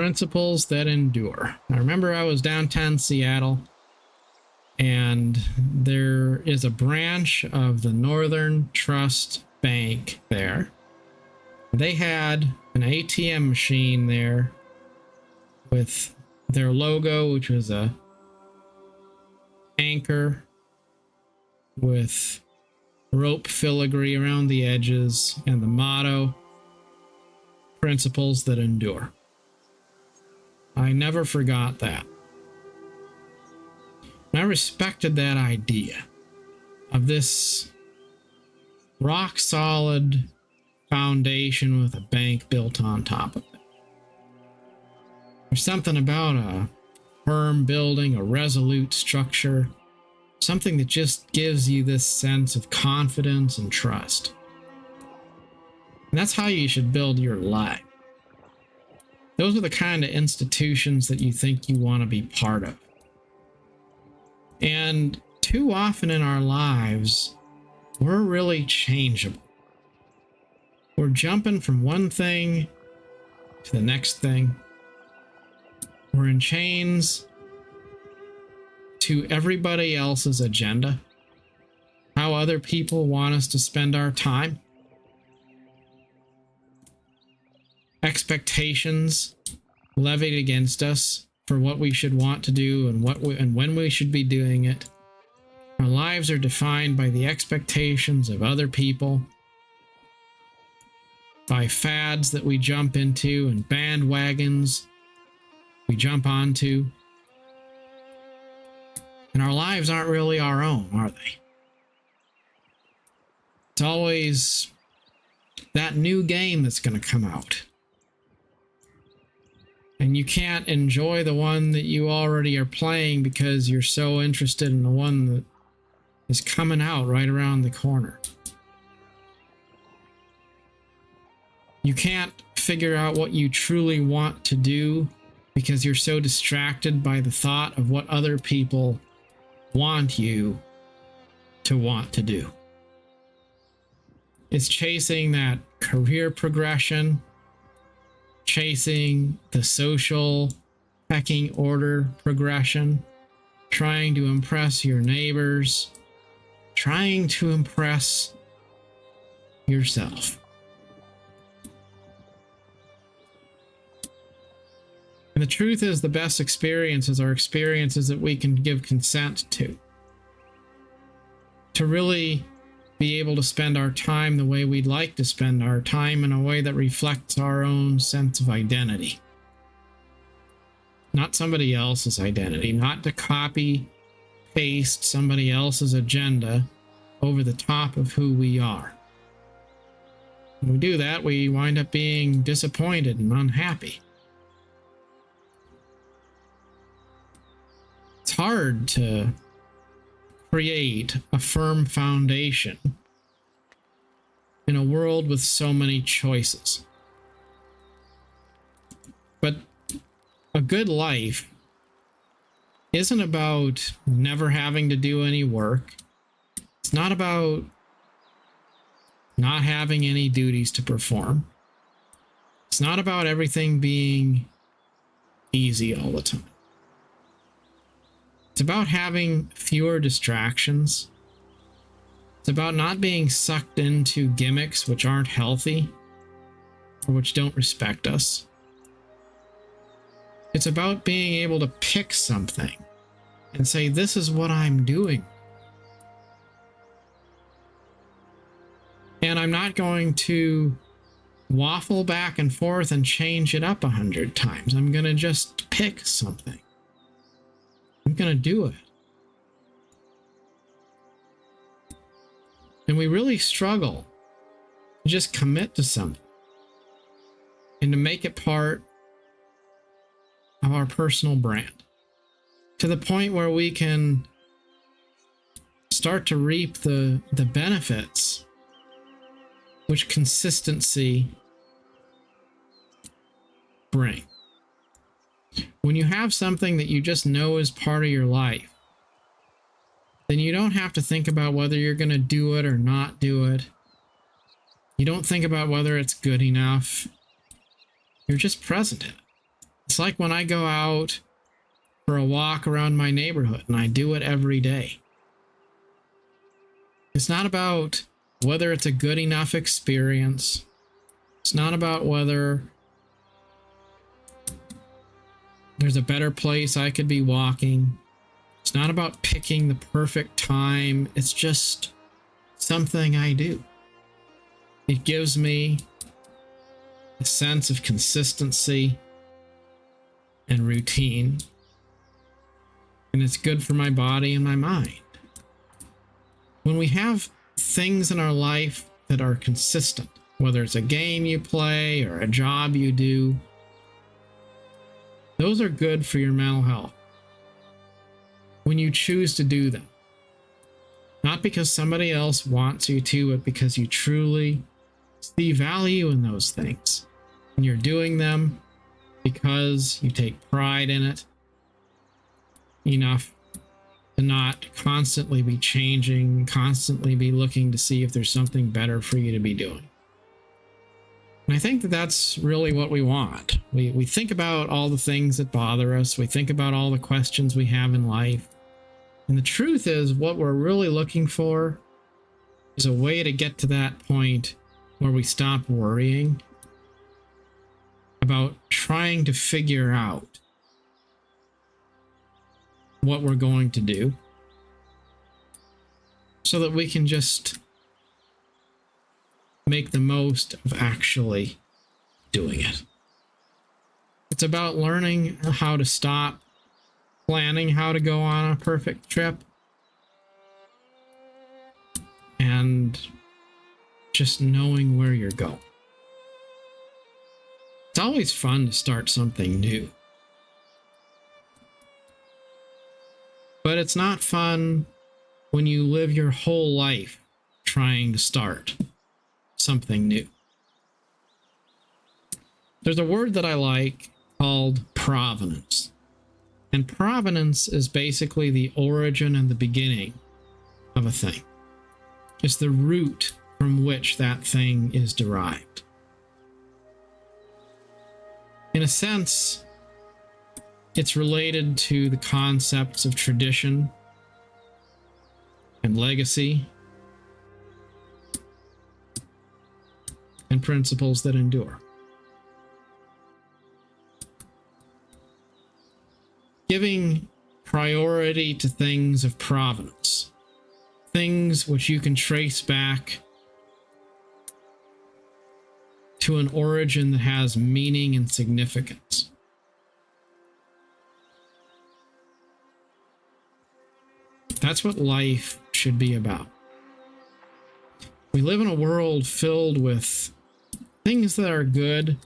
principles that endure. Now remember, I was downtown Seattle, and there is a branch of the Northern Trust Bank there. They had an ATM machine there with their logo, which was a anchor with rope filigree around the edges, and the motto, principles that endure. I never forgot that. And I respected that idea of this rock solid foundation with a bank built on top of it. There's something about a firm building, a resolute structure, something that just gives you this sense of confidence and trust. And that's how you should build your life. Those are the kind of institutions that you think you want to be part of. And too often in our lives, we're really changeable. We're jumping from one thing to the next thing. We're in chains to everybody else's agenda, how other people want us to spend our time, expectations levied against us for what we should want to do and when we should be doing it. Our lives are defined by the expectations of other people, by fads that we jump into and bandwagons we jump onto. And our lives aren't really our own, are they? It's always that new game that's going to come out. And you can't enjoy the one that you already are playing because you're so interested in the one that is coming out right around the corner. You can't figure out what you truly want to do because you're so distracted by the thought of what other people want you to want to do. It's chasing that career progression, chasing the social pecking order progression, trying to impress your neighbors, trying to impress yourself. And the truth is, the best experiences are experiences that we can give consent to really be able to spend our time the way we'd like to spend our time, in a way that reflects our own sense of identity. Not somebody else's identity, not to copy, paste somebody else's agenda over the top of who we are. When we do that, we wind up being disappointed and unhappy. It's hard to create a firm foundation in a world with so many choices. But a good life isn't about never having to do any work. It's not about not having any duties to perform. It's not about everything being easy all the time. It's about having fewer distractions. It's about not being sucked into gimmicks which aren't healthy or which don't respect us. It's about being able to pick something and say, this is what I'm doing. And I'm not going to waffle back and forth and change it up 100 times. I'm going to just pick something. I'm going to do it. And we really struggle to just commit to something and to make it part of our personal brand, to the point where we can start to reap the benefits which consistency brings. When you have something that you just know is part of your life, then you don't have to think about whether you're going to do it or not do it. You don't think about whether it's good enough. You're just present in it. It's like when I go out for a walk around my neighborhood, and I do it every day. It's not about whether it's a good enough experience. It's not about whether there's a better place I could be walking. It's not about picking the perfect time. It's just something I do. It gives me a sense of consistency and routine, and it's good for my body and my mind. When we have things in our life that are consistent, whether it's a game you play or a job you do, those are good for your mental health. When you choose to do them, not because somebody else wants you to, but because you truly see value in those things, and you're doing them because you take pride in it enough to not constantly be changing, constantly be looking to see if there's something better for you to be doing. And I think that that's really what we want. We think about all the things that bother us. We think about all the questions we have in life. And the truth is, what we're really looking for is a way to get to that point where we stop worrying about trying to figure out what we're going to do, so that we can just make the most of actually doing it. It's about learning how to stop planning how to go on a perfect trip and just knowing where you're going. It's always fun to start something new, but it's not fun when you live your whole life trying to start something new. There's a word that I like called provenance. And provenance is basically the origin and the beginning of a thing. It's the root from which that thing is derived. In a sense, it's related to the concepts of tradition and legacy and principles that endure. Giving priority to things of provenance, things which you can trace back to an origin that has meaning and significance. That's what life should be about. We live in a world filled with things that are good,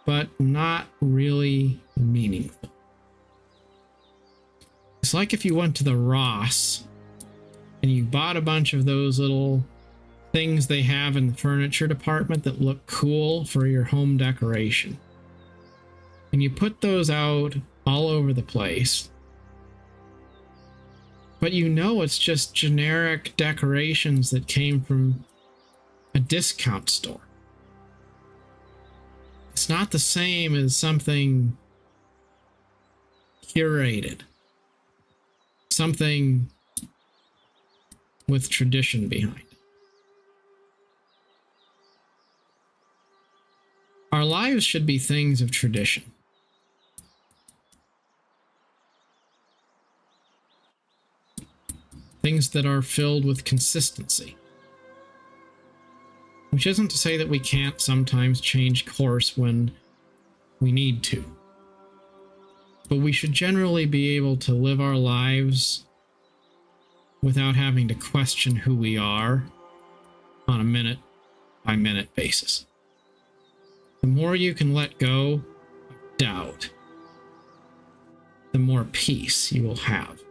but not really meaningful. It's like if you went to the Ross and you bought a bunch of those little things they have in the furniture department that look cool for your home decoration. And you put those out all over the place. But you know it's just generic decorations that came from a discount store. It's not the same as something curated, something with tradition behind it. Our lives should be things of tradition. Things that are filled with consistency. Which isn't to say that we can't sometimes change course when we need to. But we should generally be able to live our lives without having to question who we are on a minute-by-minute basis. The more you can let go of doubt, the more peace you will have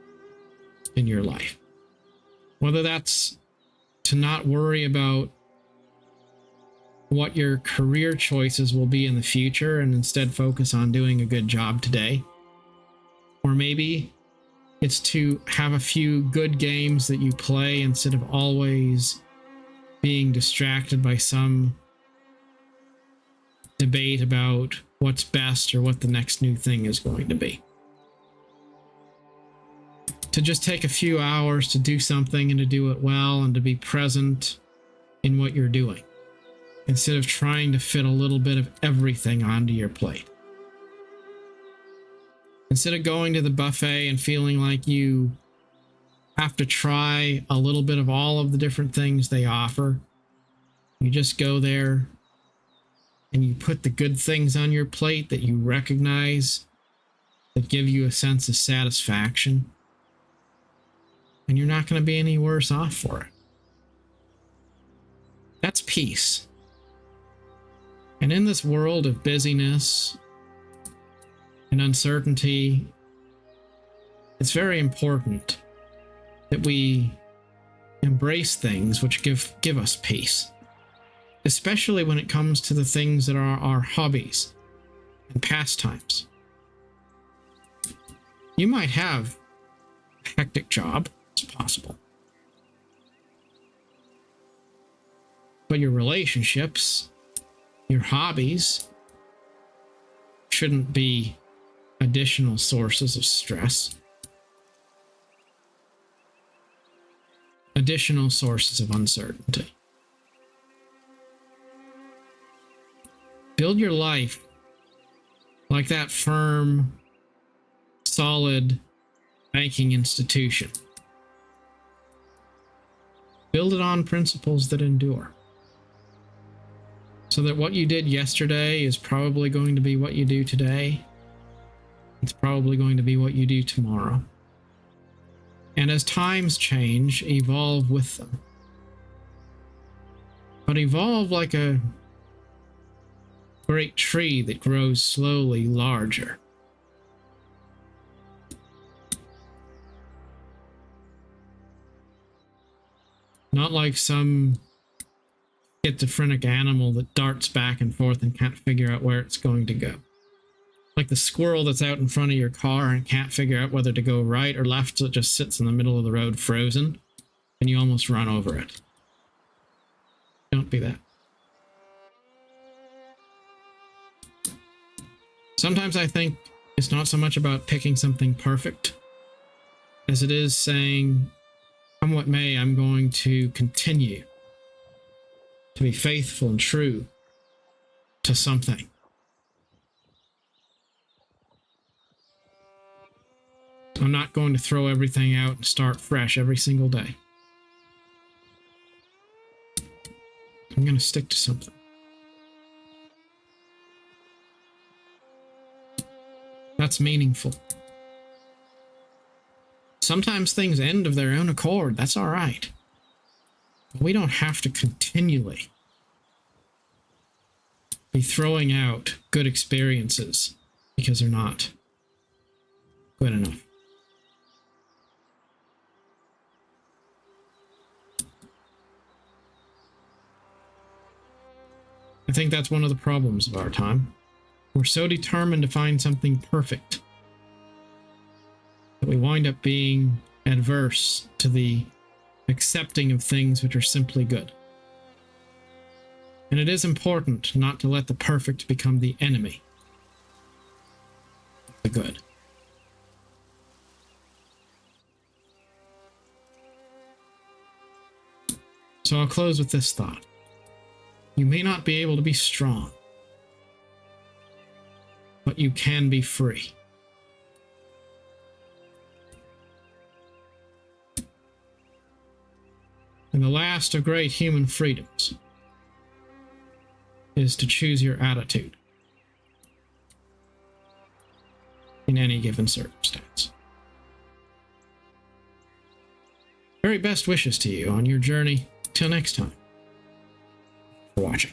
in your life. Whether that's to not worry about what your career choices will be in the future and instead focus on doing a good job today. Or maybe it's to have a few good games that you play instead of always being distracted by some debate about what's best or what the next new thing is going to be. To just take a few hours to do something and to do it well and to be present in what you're doing, instead of trying to fit a little bit of everything onto your plate. Instead of going to the buffet and feeling like you have to try a little bit of all of the different things they offer, you just go there and you put the good things on your plate that you recognize, that give you a sense of satisfaction, and you're not going to be any worse off for it. That's peace. And in this world of busyness and uncertainty, it's very important that we embrace things which give us peace, especially when it comes to the things that are our hobbies and pastimes. You might have a hectic job, it's possible, but your relationships, your hobbies shouldn't be additional sources of stress, additional sources of uncertainty. Build your life like that firm, solid banking institution. Build it on principles that endure, so that what you did yesterday is probably going to be what you do today. It's probably going to be what you do tomorrow. And as times change, evolve with them. But evolve like a great tree that grows slowly larger. Not like some schizophrenic animal that darts back and forth and can't figure out where it's going to go. Like the squirrel that's out in front of your car and can't figure out whether to go right or left, so it just sits in the middle of the road frozen, and you almost run over it. Don't be that. Sometimes I think it's not so much about picking something perfect as it is saying, come what may, I'm going to continue to be faithful and true to something. I'm not going to throw everything out and start fresh every single day. I'm going to stick to something. That's meaningful. Sometimes things end of their own accord. That's all right. But we don't have to continually be throwing out good experiences because they're not good enough. I think that's one of the problems of our time. We're so determined to find something perfect that we wind up being adverse to the accepting of things which are simply good. And it is important not to let the perfect become the enemy of the good. So I'll close with this thought. You may not be able to be strong, but you can be free. And the last of great human freedoms is to choose your attitude in any given circumstance. Very best wishes to you on your journey. Till next time. For watching.